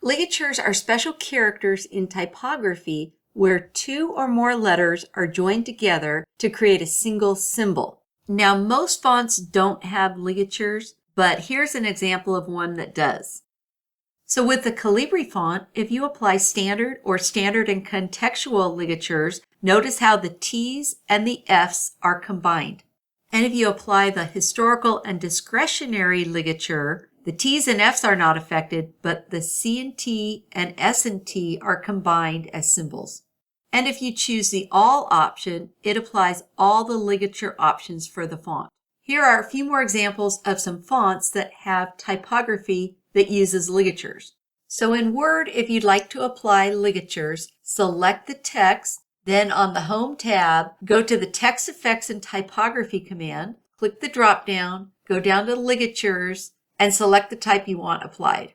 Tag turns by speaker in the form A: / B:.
A: Ligatures are special characters in typography where two or more letters are joined together to create a single symbol. Now, most fonts don't have ligatures, but here's an example of one that does. So with the Calibri font, if you apply standard or standard and contextual ligatures, notice how the T's and the F's are combined. And if you apply the historical and discretionary ligature, the T's and F's are not affected, but the C and T and S and T are combined as symbols. And if you choose the All option, it applies all the ligature options for the font. Here are a few more examples of some fonts that have typography that uses ligatures. So in Word, if you'd like to apply ligatures, select the text, then on the Home tab, go to the Text Effects and Typography command, click the drop-down, go down to Ligatures, and select the type you want applied.